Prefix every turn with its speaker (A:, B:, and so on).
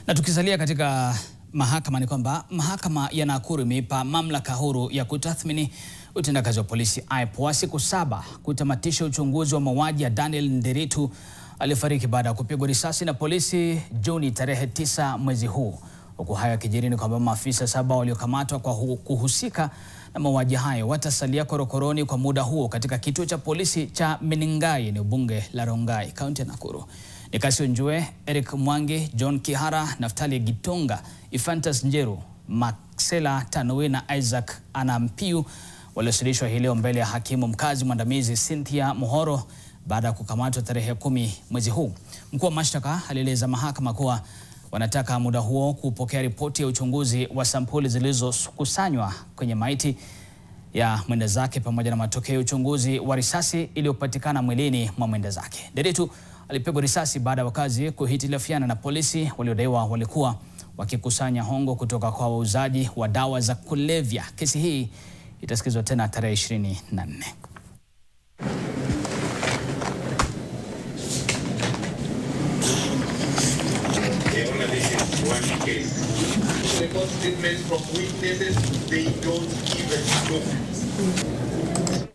A: Na tukisalia katika mahakama ni kwamba mahakama ya Nakuru imeipa mamlaka huru ya kutathmini utendakazi wa polisi IPOA siku 7 kutamatisha uchunguzi wa mauaji ya Daniel Nderitu aliyefariki baada ya kupigwa risasi na polisi Juni tarehe 9 mwezi huu. Huku hayo yakijiri ni kwamba maafisa 7 waliokamatwa kwa kuhusika na mauaji hayo watasalia korokoroni kwa muda huo katika kituo cha polisi cha Menengai, eneo bunge la Rongai, kaunti ya Nakuru. Ni Kasio Njue, Eric Mwangi, John Kihara, Naftali Gitonga, Ephantus Njeru, Maxela Tanui na Isaac Anampiu waliowasilishwa hii leo mbele ya hakimu mkazi mwandamizi Cynthia Muhoro baada ya kukamatwa tarehe 10 mwezi huu. Mkuu wa mashtaka alieleza mahakama kuwa wanataka muda huo kupokea ripoti ya uchunguzi wa sampuli zilizokusanywa kwenye maiti ya mwenda zake pamoja na matokeo ya uchunguzi wa risasi iliyopatikana mwilini mwa mwenda zake. Nderitu alipigwa risasi baada ya wakazi kuhitilafiana na polisi waliodaiwa walikuwa wakikusanya hongo kutoka kwa wauzaji wa dawa za kulevya. Kesi hii itasikizwa tena tarehe 24.
B: One case. Report statements from witnesses, they don't even know.